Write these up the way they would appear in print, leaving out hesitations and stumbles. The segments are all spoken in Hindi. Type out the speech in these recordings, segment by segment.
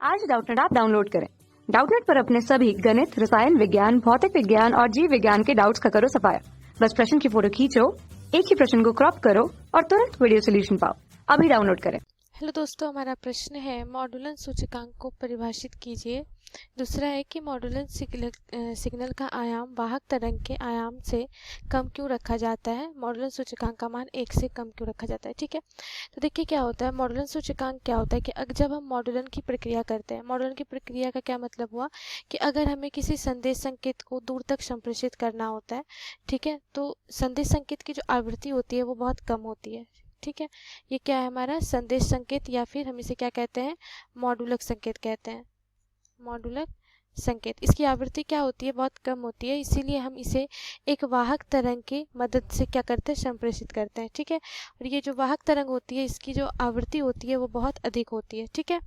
आज डाउटनेट ऐप डाउनलोड करें। डाउटनेट पर अपने सभी गणित, रसायन विज्ञान, भौतिक विज्ञान और जीव विज्ञान के डाउट्स का करो सफाया। बस प्रश्न की फोटो खींचो, एक ही प्रश्न को क्रॉप करो और तुरंत वीडियो सोल्यूशन पाओ। अभी डाउनलोड करें। हेलो दोस्तों, हमारा प्रश्न है मॉडुलन सूचकांक को परिभाषित कीजिए। दूसरा है कि मॉडुलन सिग्नल का आयाम वाहक तरंग के आयाम से कम क्यों रखा जाता है। मॉडुलन सूचकांक का मान 1 से कम क्यों रखा जाता है। ठीक है, तो देखिए क्या होता है। मॉडुलन सूचकांक क्या होता है कि जब हम मॉडुलन की प्रक्रिया करते हैं, मॉडुलन की प्रक्रिया का क्या मतलब हुआ कि अगर हमें किसी संदेश संकेत को दूर तक संप्रेषित करना होता है, ठीक है, तो संदेश संकेत की जो आवृत्ति होती है वो बहुत कम होती है। ठीक है, ये क्या है हमारा संदेश संकेत, या फिर हम इसे क्या कहते हैं, मॉडुलक संकेत कहते हैं। मॉडुलक संकेत, इसकी आवृत्ति क्या होती है, बहुत कम होती है, इसीलिए हम इसे एक वाहक तरंग की मदद से क्या करते हैं, संप्रेषित करते हैं। ठीक है, और ये जो वाहक तरंग होती है इसकी जो आवृत्ति होती है वो बहुत अधिक होती है। ठीक है,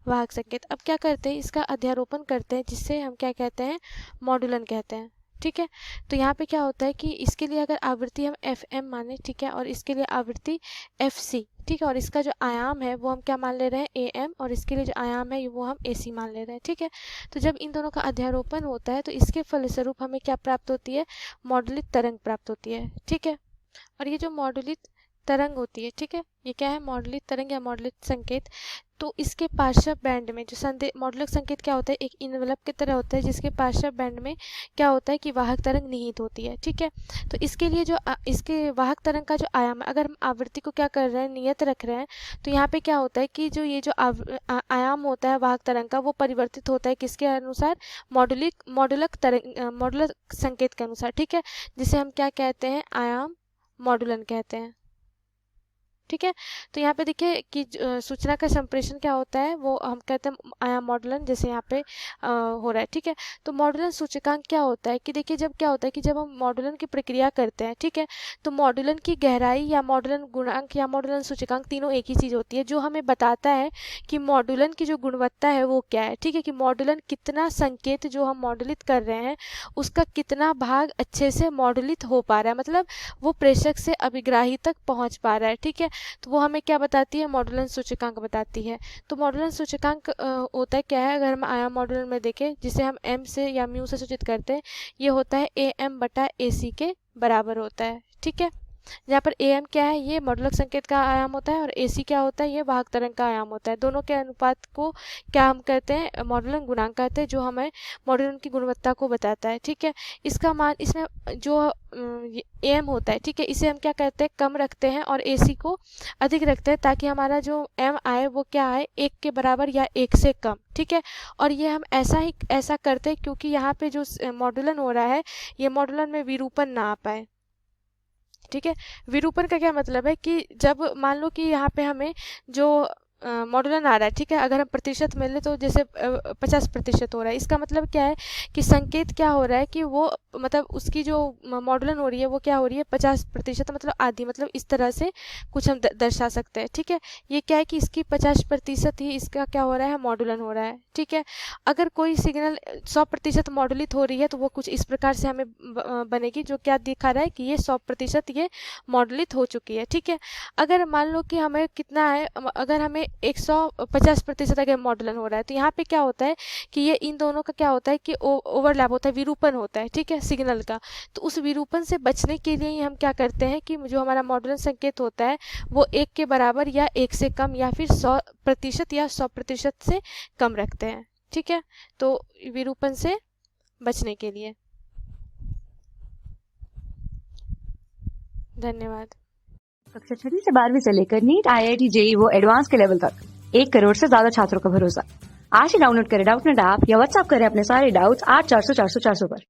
वाहक संकेत। अब क्या करते हैं, इसका अध्यारोपण करते हैं, जिससे हम क्या कहते हैं, मॉडुलन कहते हैं। ठीक है, तो यहाँ पे क्या होता है कि इसके लिए अगर आवृत्ति हम FM माने, ठीक है, और इसके लिए आवृत्ति FC, ठीक है, और इसका जो आयाम है वो हम क्या मान ले रहे हैं, AM, और इसके लिए जो आयाम है वो हम AC मान ले रहे हैं। ठीक है, तो जब इन दोनों का अध्यारोपण होता है तो इसके फलस्वरूप हमें क्या प्राप्त होती है, मॉडुलित तरंग प्राप्त होती है। ठीक है, और ये जो मॉडुलित तरंग होती है, ठीक है, ये क्या है, मॉडुलित तरंग या मॉडुलित संकेत। तो इसके पार्श्व बैंड में जो मॉडुलक संकेत क्या होता है, एक इनवलप की तरह होता है, जिसके पार्श्व बैंड में क्या होता है कि वाहक तरंग निहित होती है। ठीक है, तो इसके लिए जो इसके वाहक तरंग का जो आयाम है, अगर हम आवृत्ति को क्या कर रहे हैं, नियत रख रहे हैं, तो यहाँ पे क्या होता है कि जो ये जो आयाम होता है वाहक तरंग का, वो परिवर्तित होता है किसके अनुसार, मॉडुलक संकेत के अनुसार। ठीक है, जिसे हम क्या कहते हैं, आयाम मॉडुलन कहते हैं। ठीक है, तो यहाँ पे देखिए कि सूचना का संप्रेषण क्या होता है, वो हम कहते हैं आयाम मॉडुलन, जैसे यहाँ पे हो रहा है। ठीक है, तो मॉडुलन सूचकांक क्या होता है कि देखिए जब क्या होता है कि जब हम मॉडुलन की प्रक्रिया करते हैं, ठीक है, तो मॉडुलन की गहराई या मॉडुलन गुणांक या मॉडुलन सूचकांक तीनों एक ही चीज़ होती है, जो हमें बताता है कि मॉडुलन की जो गुणवत्ता है वो क्या है। ठीक है, कि मॉडुलन कितना संकेत जो हम मॉडुलित कर रहे हैं उसका कितना भाग अच्छे से मॉडुलित हो पा रहा है, मतलब वो प्रेषक से अभिग्राही तक पहुँच पा रहा है। ठीक है, तो वो हमें क्या बताती है, मॉडुलन सूचकांक बताती है। तो मॉडुलन सूचकांक होता है क्या है, अगर हम आयाम मॉडुलन में देखें, जिसे हम M से या म्यू से सूचित करते हैं, ये होता है AM/AC के बराबर होता है। ठीक है, जहाँ पर AM क्या है, ये मॉडुलक संकेत का आयाम होता है, और AC क्या होता है, ये वाहक तरंग का आयाम होता है। दोनों के अनुपात को क्या हम कहते हैं, मॉडुलन गुणांक कहते हैं, जो हमें मॉडुलन की गुणवत्ता को बताता है। ठीक है, इसका मान, इसमें जो AM होता है, ठीक है, इसे हम क्या करते हैं, कम रखते हैं, और AC को अधिक रखते हैं, ताकि हमारा जो M आए वो क्या आए, 1 के बराबर या 1 से कम। ठीक है, और ये हम ऐसा करते हैं क्योंकि यहाँ पे जो मॉडुलन हो रहा है, ये मॉडुलन में विरूपण ना आ पाए। ठीक है, विरूपण का क्या मतलब है कि जब मान लो कि यहाँ पे हमें जो मॉडुलन आ रहा है, ठीक है, अगर हम प्रतिशत में ले तो जैसे 50% हो रहा है, इसका मतलब क्या है कि संकेत क्या हो रहा है कि वो मतलब उसकी जो मॉडुलन हो रही है वो क्या हो रही है, 50%, मतलब आधी, मतलब इस तरह से कुछ हम दर्शा सकते हैं। ठीक है, ये क्या है कि इसकी 50% ही इसका क्या हो रहा है, मॉडुलन हो रहा है। ठीक है, अगर कोई सिग्नल 100% मॉडुलित हो रही है तो वो कुछ इस प्रकार से हमें बनेगी, जो क्या दिखा रहा है कि ये 100% ये मॉडुलित हो चुकी है। ठीक है, अगर मान लो कि हमें कितना है, अगर हमें 150% अगर मॉडुलन हो रहा है, तो यहाँ पे क्या होता है कि ये इन दोनों का क्या होता है कि ओवरलैप होता है, विरूपण होता है। ठीक है, सिग्नल का, तो उस विरूपण से बचने के लिए ही हम क्या करते हैं कि जो हमारा मॉडुलन संकेत होता है वो 1 के बराबर या 1 से कम, या फिर 100% या 100% से कम रखते हैं। ठीक है, तो विरूपण से बचने के लिए। धन्यवाद। कक्षा 6 से 12वीं से लेकर नीट, IIT, JEE वो एडवांस के लेवल तक 1 करोड़ से ज्यादा छात्रों का भरोसा। आज ही डाउनलोड करें डाउटनेट ऐप या व्हाट्सएप करें अपने सारे डाउट्स 8400 400 400 पर।